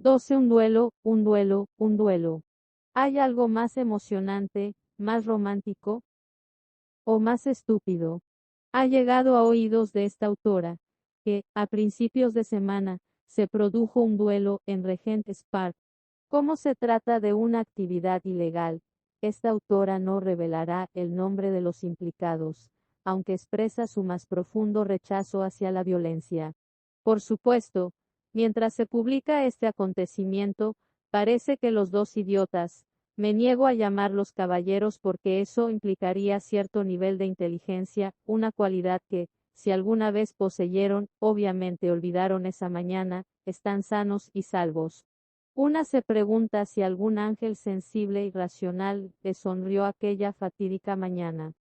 12 Un duelo, un duelo, un duelo. ¿Hay algo más emocionante, más romántico o más estúpido? Ha llegado a oídos de esta autora que, a principios de semana, se produjo un duelo en Regent's Park. Como se trata de una actividad ilegal, esta autora no revelará el nombre de los implicados, aunque expresa su más profundo rechazo hacia la violencia. Por supuesto, mientras se publica este acontecimiento, parece que los dos idiotas, me niego a llamarlos caballeros porque eso implicaría cierto nivel de inteligencia, una cualidad que, si alguna vez poseyeron, obviamente olvidaron esa mañana, están sanos y salvos. Una se pregunta si algún ángel sensible y racional le sonrió aquella fatídica mañana.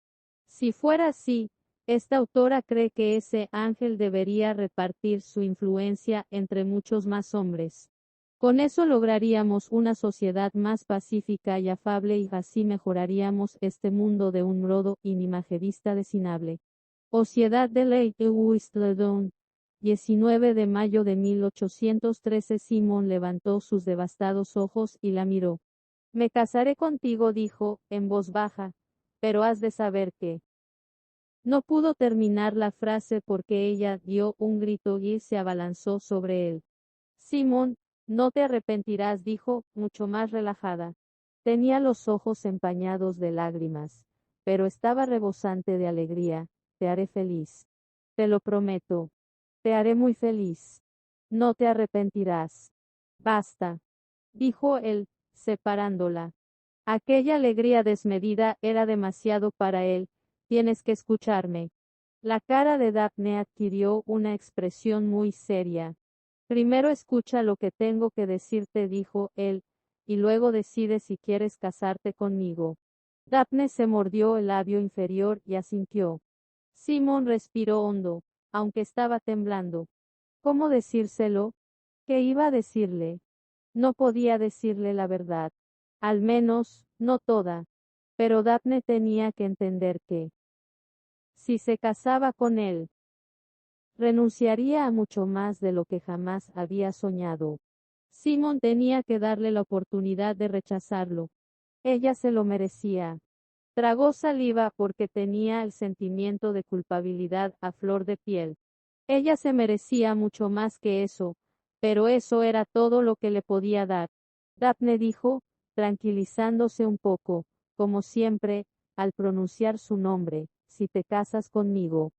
Si fuera así, esta autora cree que ese ángel debería repartir su influencia entre muchos más hombres. Con eso lograríamos una sociedad más pacífica y afable y así mejoraríamos este mundo de un modo inimaginista desinable. Sociedad de Ley Whistledown, 19 de mayo de 1813. Simón levantó sus devastados ojos y la miró. Me casaré contigo, dijo, en voz baja, pero has de saber que... No pudo terminar la frase porque ella dio un grito y se abalanzó sobre él. Simón, no te arrepentirás, dijo, mucho más relajada. Tenía los ojos empañados de lágrimas, pero estaba rebosante de alegría. Te haré feliz. Te lo prometo. Te haré muy feliz. No te arrepentirás. Basta, dijo él, separándola. Aquella alegría desmedida era demasiado para él. Tienes que escucharme. La cara de Daphne adquirió una expresión muy seria. Primero escucha lo que tengo que decirte, dijo él, y luego decide si quieres casarte conmigo. Daphne se mordió el labio inferior y asintió. Simón respiró hondo, aunque estaba temblando. ¿Cómo decírselo? ¿Qué iba a decirle? No podía decirle la verdad. Al menos, no toda. Pero Daphne tenía que entender que, si se casaba con él, renunciaría a mucho más de lo que jamás había soñado. Simón tenía que darle la oportunidad de rechazarlo. Ella se lo merecía. Tragó saliva porque tenía el sentimiento de culpabilidad a flor de piel. Ella se merecía mucho más que eso, pero eso era todo lo que le podía dar. Daphne dijo, tranquilizándose un poco, como siempre, al pronunciar su nombre, si te casas conmigo.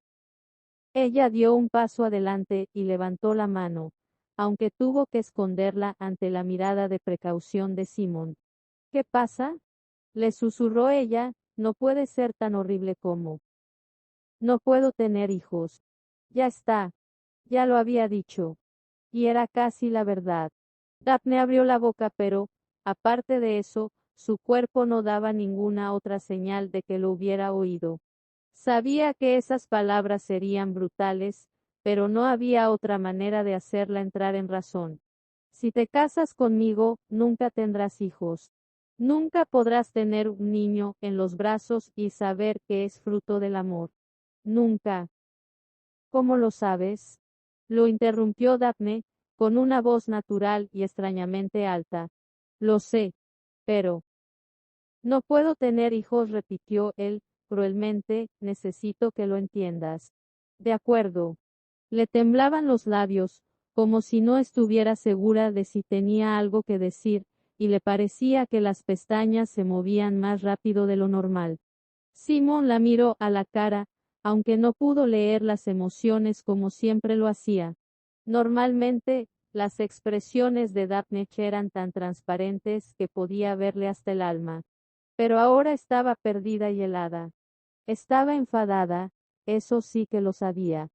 Ella dio un paso adelante y levantó la mano, aunque tuvo que esconderla ante la mirada de precaución de Simón. ¿Qué pasa? Le susurró ella, no puede ser tan horrible como. No puedo tener hijos. Ya está. Ya lo había dicho. Y era casi la verdad. Daphne abrió la boca pero, aparte de eso, su cuerpo no daba ninguna otra señal de que lo hubiera oído. Sabía que esas palabras serían brutales, pero no había otra manera de hacerla entrar en razón. Si te casas conmigo, nunca tendrás hijos. Nunca podrás tener un niño en los brazos y saber que es fruto del amor. Nunca. ¿Cómo lo sabes? Lo interrumpió Daphne, con una voz natural y extrañamente alta. Lo sé. Pero... No puedo tener hijos, repitió él, cruelmente, necesito que lo entiendas. De acuerdo. Le temblaban los labios, como si no estuviera segura de si tenía algo que decir, y le parecía que las pestañas se movían más rápido de lo normal. Simón la miró a la cara, aunque no pudo leer las emociones como siempre lo hacía. Normalmente, las expresiones de Daphne eran tan transparentes que podía verle hasta el alma. Pero ahora estaba perdida y helada. Estaba enfadada, eso sí que lo sabía.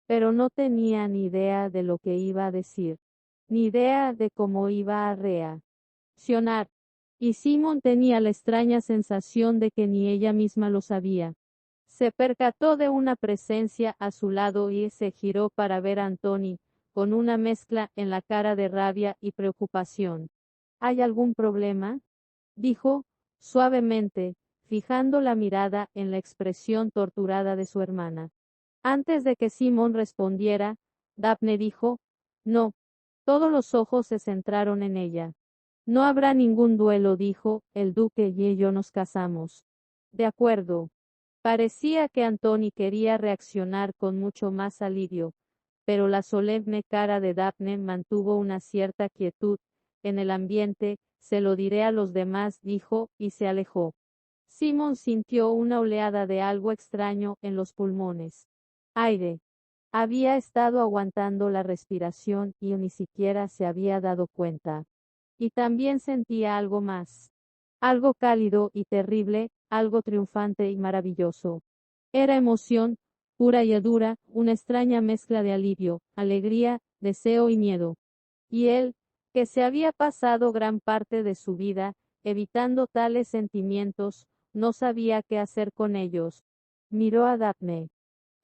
Pero no tenía ni idea de lo que iba a decir. Ni idea de cómo iba a reaccionar. Y Simón tenía la extraña sensación de que ni ella misma lo sabía. Se percató de una presencia a su lado y se giró para ver a Antoni, con una mezcla en la cara de rabia y preocupación. ¿Hay algún problema? Dijo, suavemente, fijando la mirada en la expresión torturada de su hermana. Antes de que Simón respondiera, Daphne dijo, no, Todos los ojos se centraron en ella. No habrá ningún duelo, dijo, el duque y yo nos casamos. De acuerdo. Parecía que Antony quería reaccionar con mucho más alivio, pero la solemne cara de Daphne mantuvo una cierta quietud en el ambiente. Se lo diré a los demás, dijo, y se alejó. Simon sintió una oleada de algo extraño en los pulmones. Aire. Había estado aguantando la respiración y ni siquiera se había dado cuenta. Y también sentía algo más. Algo cálido y terrible, algo triunfante y maravilloso. Era emoción, pura y dura, una extraña mezcla de alivio, alegría, deseo y miedo. Y él, que se había pasado gran parte de su vida, evitando tales sentimientos, no sabía qué hacer con ellos. Miró a Daphne.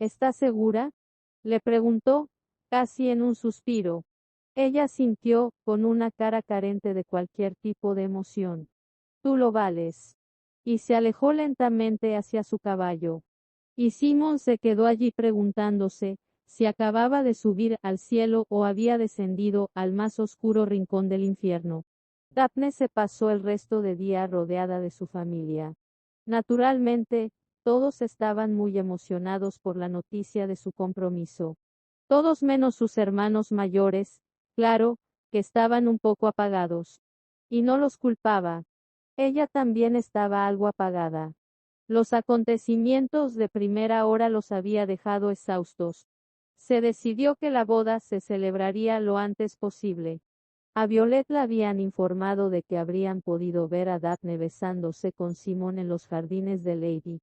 ¿Estás segura?, le preguntó, casi en un suspiro. Ella sintió, con una cara carente de cualquier tipo de emoción. Tú lo vales. Y se alejó lentamente hacia su caballo. Y Simon se quedó allí preguntándose si acababa de subir al cielo o había descendido al más oscuro rincón del infierno. Daphne se pasó el resto del día rodeada de su familia. Naturalmente, todos estaban muy emocionados por la noticia de su compromiso. Todos menos sus hermanos mayores, claro, que estaban un poco apagados. Y no los culpaba. Ella también estaba algo apagada. Los acontecimientos de primera hora los había dejado exhaustos. Se decidió que la boda se celebraría lo antes posible. A Violet la habían informado de que habrían podido ver a Daphne besándose con Simon en los jardines de Lady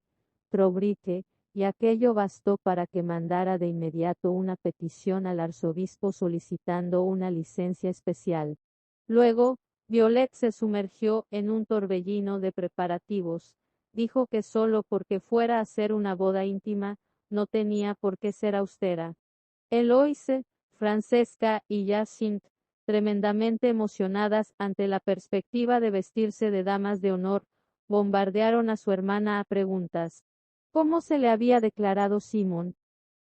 Trobrique, y aquello bastó para que mandara de inmediato una petición al arzobispo solicitando una licencia especial. Luego, Violet se sumergió en un torbellino de preparativos. Dijo que solo porque fuera a ser una boda íntima, no tenía por qué ser austera. Eloise, Francesca y Jacinthe, tremendamente emocionadas ante la perspectiva de vestirse de damas de honor, bombardearon a su hermana a preguntas. ¿Cómo se le había declarado Simon?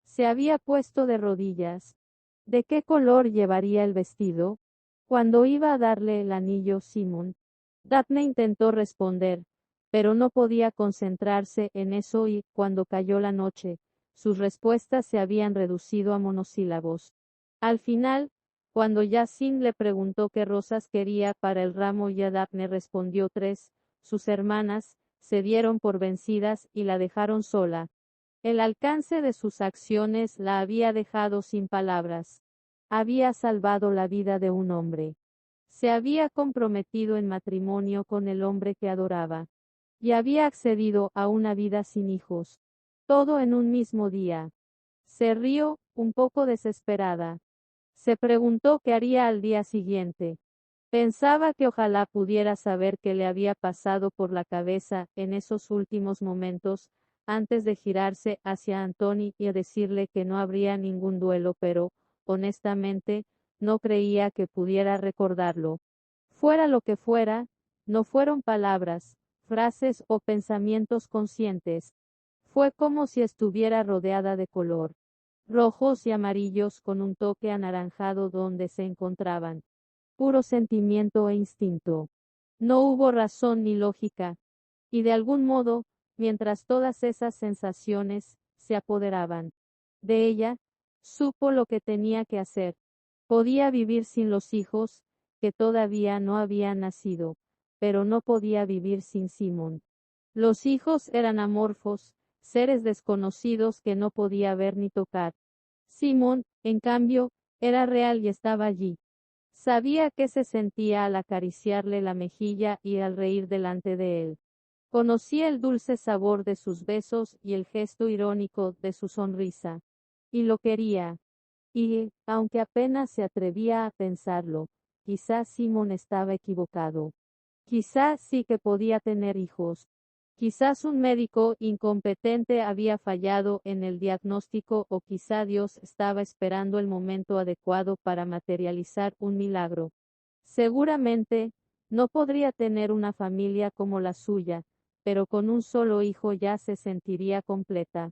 ¿Se había puesto de rodillas? ¿De qué color llevaría el vestido? Cuando iba a darle el anillo Simon, Daphne intentó responder, pero no podía concentrarse en eso y, cuando cayó la noche, sus respuestas se habían reducido a monosílabos. Al final, cuando Jacinthe le preguntó qué rosas quería para el ramo y Daphne respondió 3, sus hermanas se dieron por vencidas y la dejaron sola. El alcance de sus acciones la había dejado sin palabras. Había salvado la vida de un hombre. Se había comprometido en matrimonio con el hombre que adoraba. Y había accedido a una vida sin hijos. Todo en un mismo día. Se rió, un poco desesperada. Se preguntó qué haría al día siguiente. Pensaba que ojalá pudiera saber qué le había pasado por la cabeza en esos últimos momentos, antes de girarse hacia Antony y decirle que no habría ningún duelo, pero, honestamente, no creía que pudiera recordarlo. Fuera lo que fuera, no fueron palabras, frases o pensamientos conscientes. Fue como si estuviera rodeada de color. Rojos y amarillos con un toque anaranjado donde se encontraban. Puro sentimiento e instinto. No hubo razón ni lógica. Y de algún modo, mientras todas esas sensaciones se apoderaban de ella, supo lo que tenía que hacer. Podía vivir sin los hijos, que todavía no habían nacido, pero no podía vivir sin Simon. Los hijos eran amorfos, seres desconocidos que no podía ver ni tocar. Simon, en cambio, era real y estaba allí. Sabía qué se sentía al acariciarle la mejilla y al reír delante de él. Conocía el dulce sabor de sus besos y el gesto irónico de su sonrisa. Y lo quería. Y, aunque apenas se atrevía a pensarlo, quizás Simon estaba equivocado. Quizás sí que podía tener hijos. Quizás un médico incompetente había fallado en el diagnóstico o quizá Dios estaba esperando el momento adecuado para materializar un milagro. Seguramente, no podría tener una familia como la suya, pero con un solo hijo ya se sentiría completa.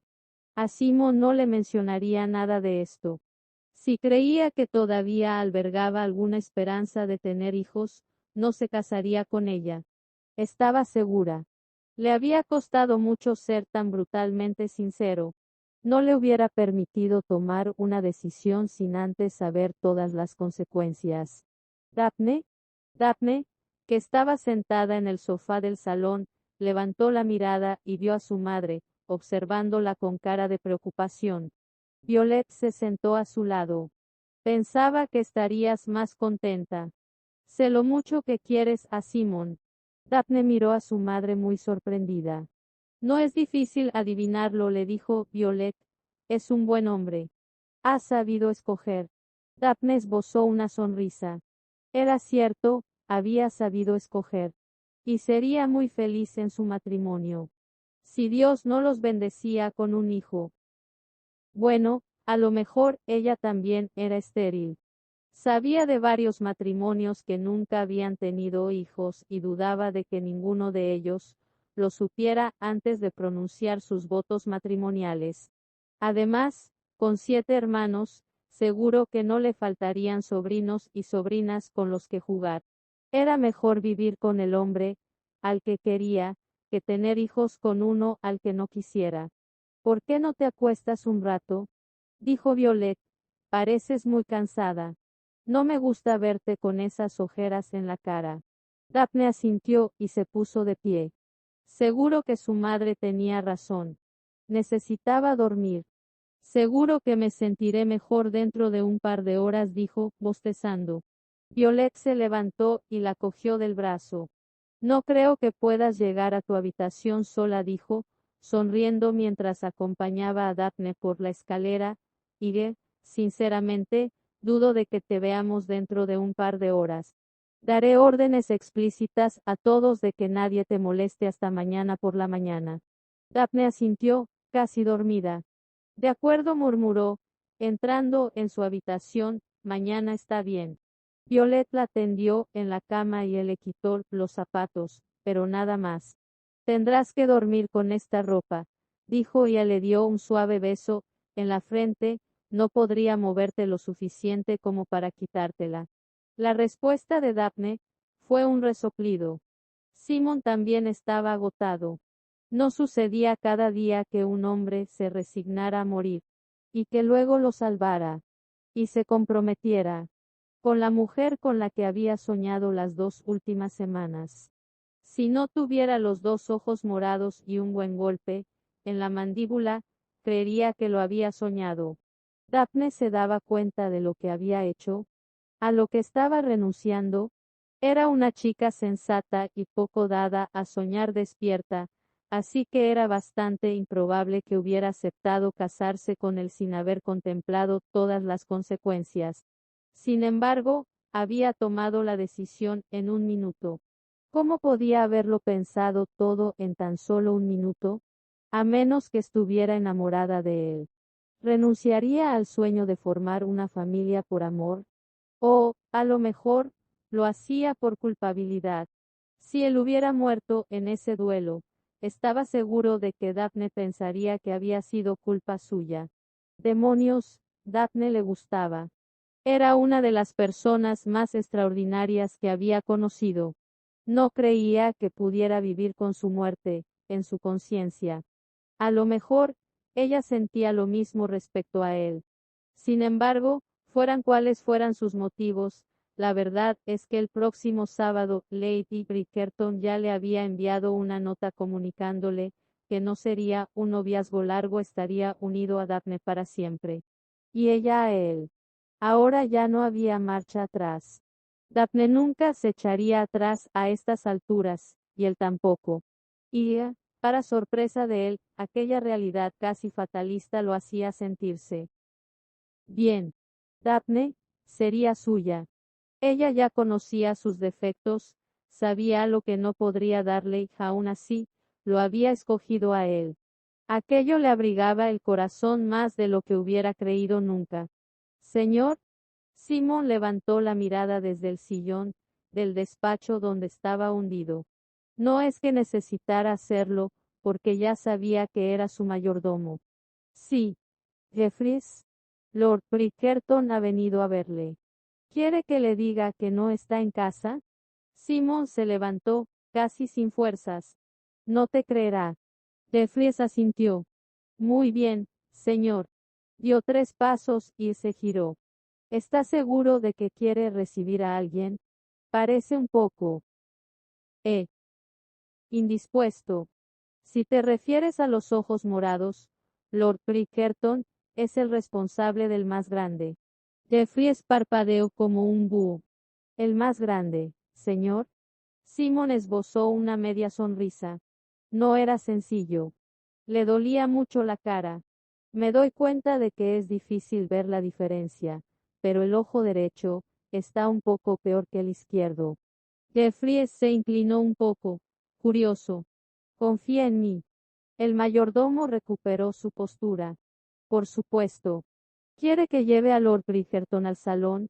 A Simon no le mencionaría nada de esto. Si creía que todavía albergaba alguna esperanza de tener hijos, no se casaría con ella. Estaba segura. Le había costado mucho ser tan brutalmente sincero. No le hubiera permitido tomar una decisión sin antes saber todas las consecuencias. Daphne, Daphne, que estaba sentada en el sofá del salón, levantó la mirada y vio a su madre, observándola con cara de preocupación. Violet se sentó a su lado. Pensaba que estarías más contenta. Sé lo mucho que quieres a Simon. Daphne miró a su madre muy sorprendida. No es difícil adivinarlo, le dijo Violet. Es un buen hombre. Ha sabido escoger. Daphne esbozó una sonrisa. Era cierto, había sabido escoger. Y sería muy feliz en su matrimonio. Si Dios no los bendecía con un hijo. Bueno, a lo mejor ella también era estéril. Sabía de varios matrimonios que nunca habían tenido hijos y dudaba de que ninguno de ellos lo supiera antes de pronunciar sus votos matrimoniales. Además, con 7 hermanos, seguro que no le faltarían sobrinos y sobrinas con los que jugar. Era mejor vivir con el hombre al que quería, que tener hijos con uno al que no quisiera. ¿Por qué no te acuestas un rato? Dijo Violet. Pareces muy cansada. No me gusta verte con esas ojeras en la cara. Daphne asintió y se puso de pie. Seguro que su madre tenía razón. Necesitaba dormir. Seguro que me sentiré mejor dentro de un par de horas, dijo, bostezando. Violet se levantó y la cogió del brazo. No creo que puedas llegar a tu habitación sola, dijo, sonriendo mientras acompañaba a Daphne por la escalera, y sinceramente, dudo de que te veamos dentro de un par de horas. Daré órdenes explícitas a todos de que nadie te moleste hasta mañana por la mañana. Daphne asintió, casi dormida. De acuerdo, murmuró, entrando en su habitación, mañana está bien. Violet la tendió en la cama y él le quitó los zapatos, pero nada más. Tendrás que dormir con esta ropa, dijo y él le dio un suave beso en la frente, no podría moverte lo suficiente como para quitártela. La respuesta de Daphne fue un resoplido. Simon también estaba agotado. No sucedía cada día que un hombre se resignara a morir, y que luego lo salvara, y se comprometiera con la mujer con la que había soñado las 2 últimas semanas. Si no tuviera los 2 ojos morados y un buen golpe en la mandíbula, creería que lo había soñado. Daphne se daba cuenta de lo que había hecho, a lo que estaba renunciando. Era una chica sensata y poco dada a soñar despierta, así que era bastante improbable que hubiera aceptado casarse con él sin haber contemplado todas las consecuencias. Sin embargo, había tomado la decisión en un minuto. ¿Cómo podía haberlo pensado todo en tan solo un minuto? A menos que estuviera enamorada de él. ¿Renunciaría al sueño de formar una familia por amor? O, a lo mejor, lo hacía por culpabilidad. Si él hubiera muerto en ese duelo, estaba seguro de que Daphne pensaría que había sido culpa suya. Demonios, Daphne le gustaba. Era una de las personas más extraordinarias que había conocido. No creía que pudiera vivir con su muerte, en su conciencia. A lo mejor, ella sentía lo mismo respecto a él. Sin embargo, fueran cuales fueran sus motivos, la verdad es que el próximo sábado Lady Bridgerton ya le había enviado una nota comunicándole que no sería un noviazgo largo, estaría unido a Daphne para siempre. Y ella a él. Ahora ya no había marcha atrás. Daphne nunca se echaría atrás a estas alturas, y él tampoco. Y, para sorpresa de él, aquella realidad casi fatalista lo hacía sentirse bien. Daphne sería suya. Ella ya conocía sus defectos, sabía lo que no podría darle y aún así, lo había escogido a él. Aquello le abrigaba el corazón más de lo que hubiera creído nunca. Señor, Simon levantó la mirada desde el sillón del despacho donde estaba hundido. No es que necesitara hacerlo, porque ya sabía que era su mayordomo. Sí, Jeffries. Lord Bridgerton ha venido a verle. ¿Quiere que le diga que no está en casa? Simon se levantó, casi sin fuerzas. No te creerá. Jeffries asintió. Muy bien, señor. Dio 3 pasos y se giró. ¿Está seguro de que quiere recibir a alguien? Parece un poco. Eh. Indispuesto. Si te refieres a los ojos morados, Lord Bridgerton es el responsable del más grande. Jeffries parpadeó como un búho. El más grande, señor. Simon esbozó una media sonrisa. No era sencillo. Le dolía mucho la cara. Me doy cuenta de que es difícil ver la diferencia, pero el ojo derecho está un poco peor que el izquierdo. Jeffries se inclinó un poco, curioso. Confía en mí. El mayordomo recuperó su postura. Por supuesto. ¿Quiere que lleve a Lord Bridgerton al salón?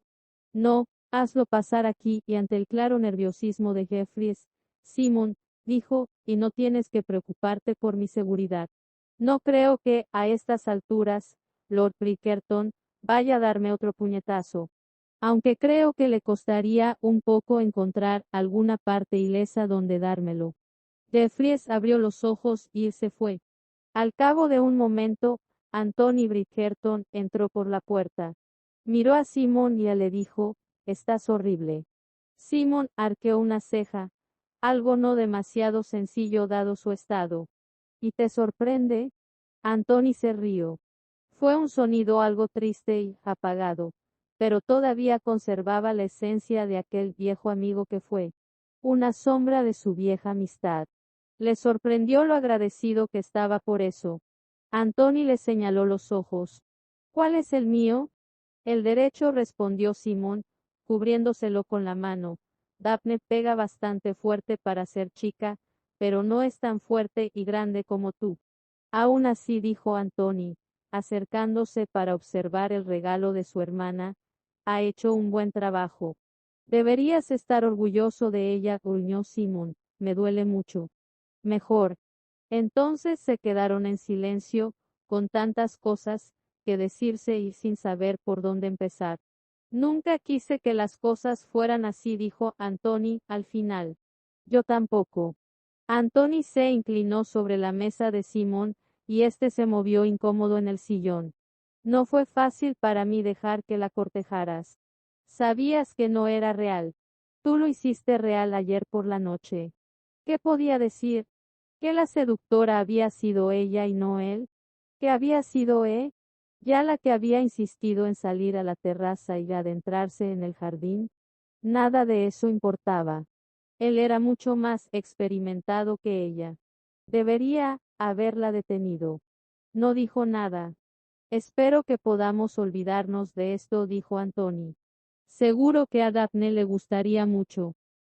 No, hazlo pasar aquí. Y ante el claro nerviosismo de Jeffries, Simon dijo, y no tienes que preocuparte por mi seguridad. No creo que, a estas alturas, Lord Bridgerton vaya a darme otro puñetazo. Aunque creo que le costaría un poco encontrar alguna parte ilesa donde dármelo. Jeffries abrió los ojos y se fue. Al cabo de un momento, Anthony Bridgerton entró por la puerta. Miró a Simon y le dijo, «Estás horrible». Simon arqueó una ceja, algo no demasiado sencillo dado su estado. ¿Y te sorprende? Anthony se rió. Fue un sonido algo triste y apagado, pero todavía conservaba la esencia de aquel viejo amigo que fue. Una sombra de su vieja amistad. Le sorprendió lo agradecido que estaba por eso. Anthony le señaló los ojos. ¿Cuál es el mío? El derecho, respondió Simón, cubriéndoselo con la mano. Daphne pega bastante fuerte para ser chica, pero no es tan fuerte y grande como tú. Aún así, dijo Anthony, acercándose para observar el regalo de su hermana, ha hecho un buen trabajo. Deberías estar orgulloso de ella, gruñó Simón, me duele mucho. Mejor. Entonces se quedaron en silencio, con tantas cosas que decirse y sin saber por dónde empezar. Nunca quise que las cosas fueran así, dijo Anthony al final. Yo tampoco. Anthony se inclinó sobre la mesa de Simón, y éste se movió incómodo en el sillón. No fue fácil para mí dejar que la cortejaras. Sabías que no era real. Tú lo hiciste real ayer por la noche. ¿Qué podía decir? ¿Que la seductora había sido ella y no él? ¿Que había sido ya la que había insistido en salir a la terraza y adentrarse en el jardín? Nada de eso importaba. Él era mucho más experimentado que ella. Debería haberla detenido. No dijo nada. Espero que podamos olvidarnos de esto, dijo Anthony. Seguro que a Daphne le gustaría mucho.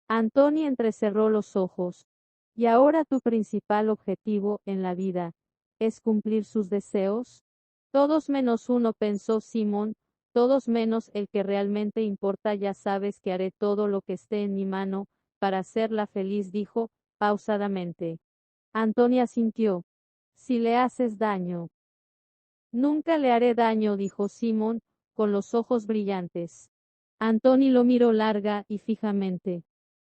Anthony entrecerró los ojos. ¿Y ahora tu principal objetivo en la vida es cumplir sus deseos? Todos menos uno, pensó Simón, todos menos el que realmente importa. Ya sabes que haré todo lo que esté en mi mano para hacerla feliz, dijo, pausadamente. Antonia asintió. Si le haces daño. Nunca le haré daño, dijo Simón, con los ojos brillantes. Anthony lo miró larga y fijamente.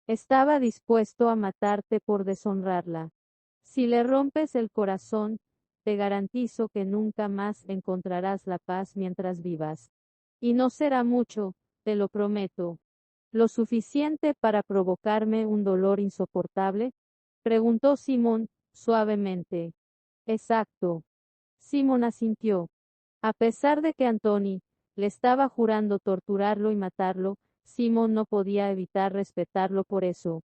Estaba dispuesto a matarte por deshonrarla. Si le rompes el corazón, te garantizo que nunca más encontrarás la paz mientras vivas. Y no será mucho, te lo prometo. ¿Lo suficiente para provocarme un dolor insoportable? Preguntó Simón, suavemente. Exacto. Simón asintió. A pesar de que Anthony le estaba jurando torturarlo y matarlo, Simón no podía evitar respetarlo por eso.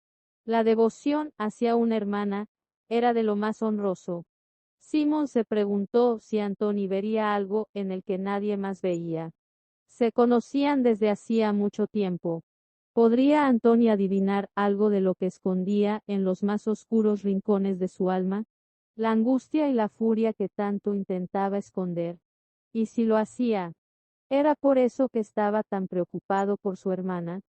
La devoción hacia una hermana era de lo más honroso. Simón se preguntó si Anthony vería algo en el que nadie más veía. Se conocían desde hacía mucho tiempo. ¿Podría Anthony adivinar algo de lo que escondía en los más oscuros rincones de su alma? La angustia y la furia que tanto intentaba esconder. Y si lo hacía, ¿era por eso que estaba tan preocupado por su hermana?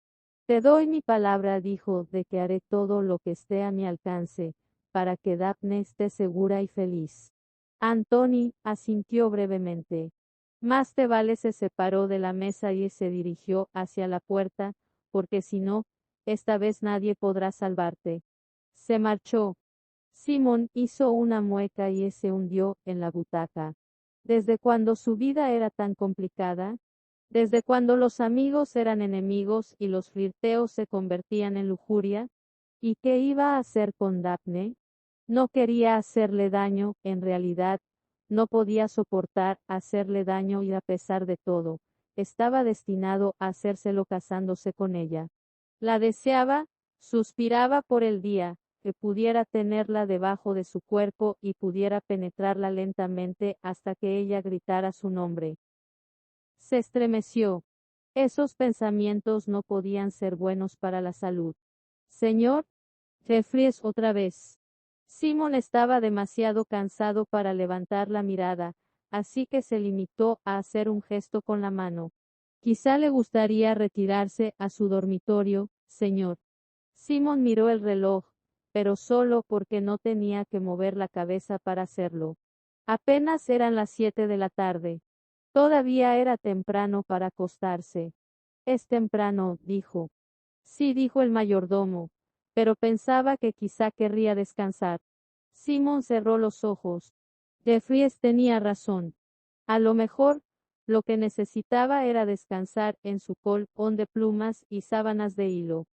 Te doy mi palabra, dijo, de que haré todo lo que esté a mi alcance, para que Daphne esté segura y feliz. Anthony asintió brevemente. Más te vale se separó de la mesa y se dirigió hacia la puerta, porque si no, esta vez nadie podrá salvarte. Se marchó. Simón hizo una mueca y se hundió en la butaca. ¿Desde cuándo su vida era tan complicada? ¿Desde cuándo los amigos eran enemigos y los flirteos se convertían en lujuria? ¿Y qué iba a hacer con Daphne? No quería hacerle daño, en realidad, no podía soportar hacerle daño y a pesar de todo, estaba destinado a hacérselo casándose con ella. La deseaba, suspiraba por el día, que pudiera tenerla debajo de su cuerpo y pudiera penetrarla lentamente hasta que ella gritara su nombre. Se estremeció. Esos pensamientos no podían ser buenos para la salud. Señor, Jeffries otra vez. Simón estaba demasiado cansado para levantar la mirada, así que se limitó a hacer un gesto con la mano. Quizá le gustaría retirarse a su dormitorio, señor. Simón miró el reloj, pero solo porque no tenía que mover la cabeza para hacerlo. Apenas eran las 7 de la tarde. Todavía era temprano para acostarse. Es temprano, dijo. Sí, dijo el mayordomo, pero pensaba que quizá querría descansar. Simón cerró los ojos. Jeffries tenía razón. A lo mejor, lo que necesitaba era descansar en su colchón de plumas y sábanas de hilo.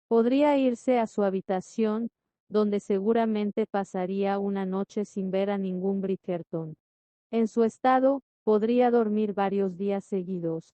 Podría irse a su habitación, donde seguramente pasaría una noche sin ver a ningún Bridgerton. En su estado, podría dormir varios días seguidos.